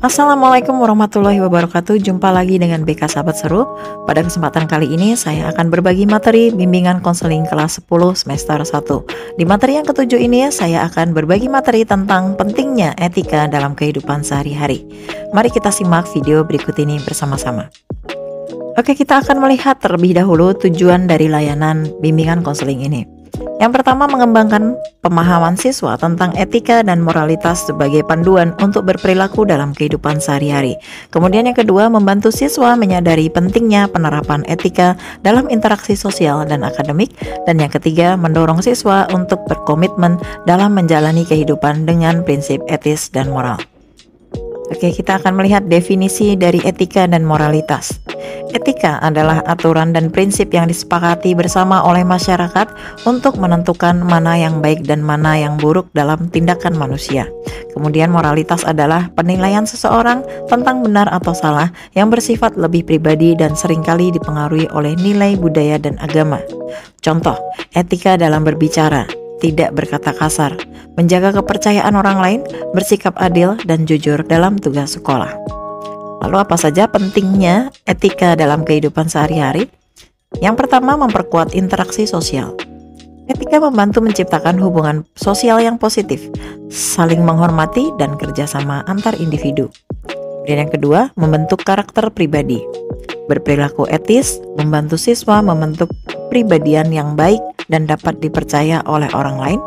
Assalamualaikum warahmatullahi wabarakatuh. Jumpa lagi dengan BK Sahabat Seru. Pada kesempatan kali ini saya akan berbagi materi bimbingan konseling kelas 10 semester 1. Di materi yang ketujuh ini saya akan berbagi materi tentang pentingnya etika dalam kehidupan sehari-hari. Mari kita simak video berikut ini bersama-sama. Oke, kita akan melihat terlebih dahulu tujuan dari layanan bimbingan konseling ini. Yang pertama, mengembangkan pemahaman siswa tentang etika dan moralitas sebagai panduan untuk berperilaku dalam kehidupan sehari-hari. Kemudian yang kedua, membantu siswa menyadari pentingnya penerapan etika dalam interaksi sosial dan akademik. Dan yang ketiga, mendorong siswa untuk berkomitmen dalam menjalani kehidupan dengan prinsip etis dan moral. Oke, kita akan melihat definisi dari etika dan moralitas. Etika adalah aturan dan prinsip yang disepakati bersama oleh masyarakat untuk menentukan mana yang baik dan mana yang buruk dalam tindakan manusia. Kemudian moralitas adalah penilaian seseorang tentang benar atau salah yang bersifat lebih pribadi dan seringkali dipengaruhi oleh nilai budaya dan agama. Contoh, etika dalam berbicara, tidak berkata kasar, menjaga kepercayaan orang lain, bersikap adil dan jujur dalam tugas sekolah. Lalu apa saja pentingnya etika dalam kehidupan sehari-hari? Yang pertama, memperkuat interaksi sosial. Etika membantu menciptakan hubungan sosial yang positif, saling menghormati dan kerjasama antar individu. Dan yang kedua, membentuk karakter pribadi. Berperilaku etis membantu siswa membentuk kepribadian yang baik dan dapat dipercaya oleh orang lain.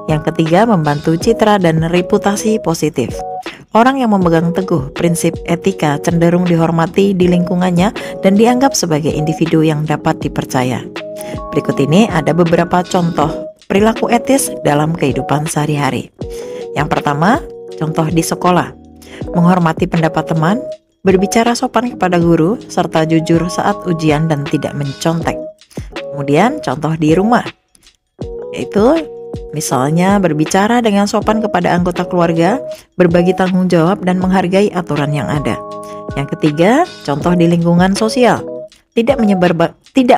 Yang ketiga, membantu citra dan reputasi positif. Orang yang memegang teguh prinsip etika cenderung dihormati di lingkungannya dan dianggap sebagai individu yang dapat dipercaya. Berikut ini ada beberapa contoh perilaku etis dalam kehidupan sehari-hari. Yang pertama, contoh di sekolah. Menghormati pendapat teman, berbicara sopan kepada guru, serta jujur saat ujian dan tidak mencontek. Kemudian contoh di rumah, yaitu misalnya berbicara dengan sopan kepada anggota keluarga, berbagi tanggung jawab dan menghargai aturan yang ada. Yang ketiga, contoh di lingkungan sosial, tidak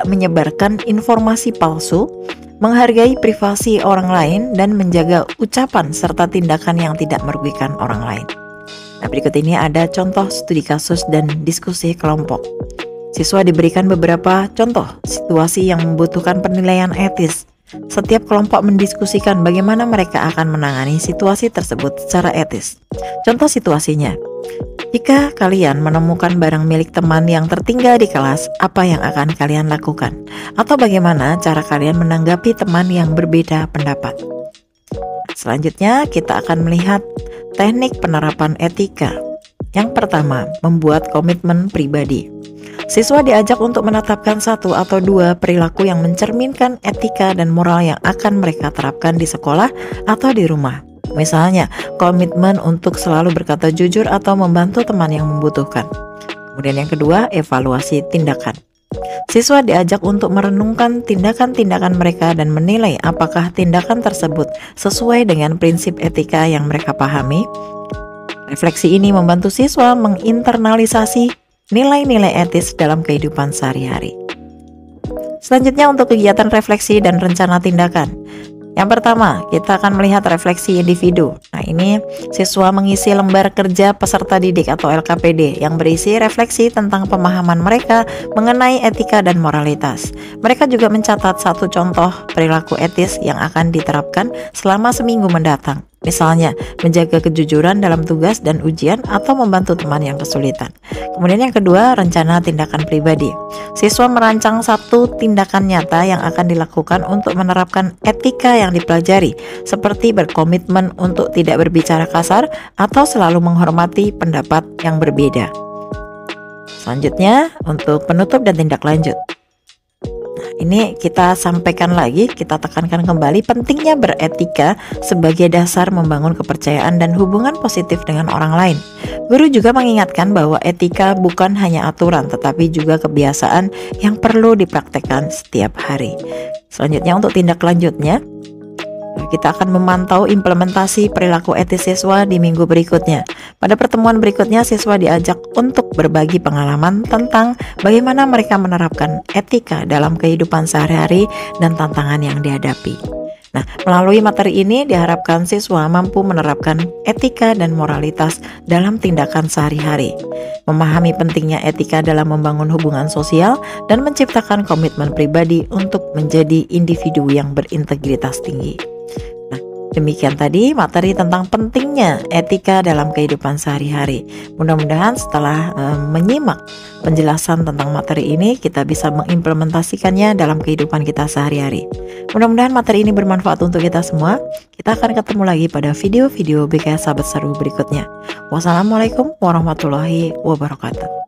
menyebarkan informasi palsu, menghargai privasi orang lain dan menjaga ucapan serta tindakan yang tidak merugikan orang lain. Nah, berikut ini ada contoh studi kasus dan diskusi kelompok. Siswa diberikan beberapa contoh situasi yang membutuhkan penilaian etis. Setiap kelompok mendiskusikan bagaimana mereka akan menangani situasi tersebut secara etis. Contoh situasinya, jika kalian menemukan barang milik teman yang tertinggal di kelas, apa yang akan kalian lakukan? Atau bagaimana cara kalian menanggapi teman yang berbeda pendapat? Selanjutnya, kita akan melihat teknik penerapan etika. Yang pertama, membuat komitmen pribadi. Siswa diajak untuk menetapkan satu atau dua perilaku yang mencerminkan etika dan moral yang akan mereka terapkan di sekolah atau di rumah. Misalnya, komitmen untuk selalu berkata jujur atau membantu teman yang membutuhkan. Kemudian yang kedua, evaluasi tindakan. Siswa diajak untuk merenungkan tindakan-tindakan mereka dan menilai apakah tindakan tersebut sesuai dengan prinsip etika yang mereka pahami. Refleksi ini membantu siswa menginternalisasi nilai-nilai etis dalam kehidupan sehari-hari. Selanjutnya untuk kegiatan refleksi dan rencana tindakan. Yang pertama, kita akan melihat refleksi individu. Nah, ini siswa mengisi lembar kerja peserta didik atau LKPD yang berisi refleksi tentang pemahaman mereka mengenai etika dan moralitas. Mereka juga mencatat satu contoh perilaku etis yang akan diterapkan selama seminggu mendatang. Misalnya, menjaga kejujuran dalam tugas dan ujian atau membantu teman yang kesulitan. Kemudian yang kedua, rencana tindakan pribadi. Siswa merancang satu tindakan nyata yang akan dilakukan untuk menerapkan etika yang dipelajari, seperti berkomitmen untuk tidak berbicara kasar atau selalu menghormati pendapat yang berbeda. Selanjutnya, untuk penutup dan tindak lanjut. Ini kita sampaikan lagi, kita tekankan kembali pentingnya beretika sebagai dasar membangun kepercayaan dan hubungan positif dengan orang lain. Guru juga mengingatkan bahwa etika bukan hanya aturan tetapi juga kebiasaan yang perlu dipraktekkan setiap hari. Selanjutnya untuk tindak lanjutnya, kita akan memantau implementasi perilaku etis siswa di minggu berikutnya. Pada pertemuan berikutnya, siswa diajak untuk berbagi pengalaman tentang bagaimana mereka menerapkan etika dalam kehidupan sehari-hari dan tantangan yang dihadapi. Nah, melalui materi ini diharapkan siswa mampu menerapkan etika dan moralitas dalam tindakan sehari-hari, memahami pentingnya etika dalam membangun hubungan sosial, dan menciptakan komitmen pribadi untuk menjadi individu yang berintegritas tinggi. Nah, demikian tadi materi tentang pentingnya etika dalam kehidupan sehari-hari. Mudah-mudahan setelah menyimak penjelasan tentang materi ini, kita bisa mengimplementasikannya dalam kehidupan kita sehari-hari. Mudah-mudahan materi ini bermanfaat untuk kita semua. Kita akan ketemu lagi pada video-video BK Sahabat Seru berikutnya. Wassalamualaikum warahmatullahi wabarakatuh.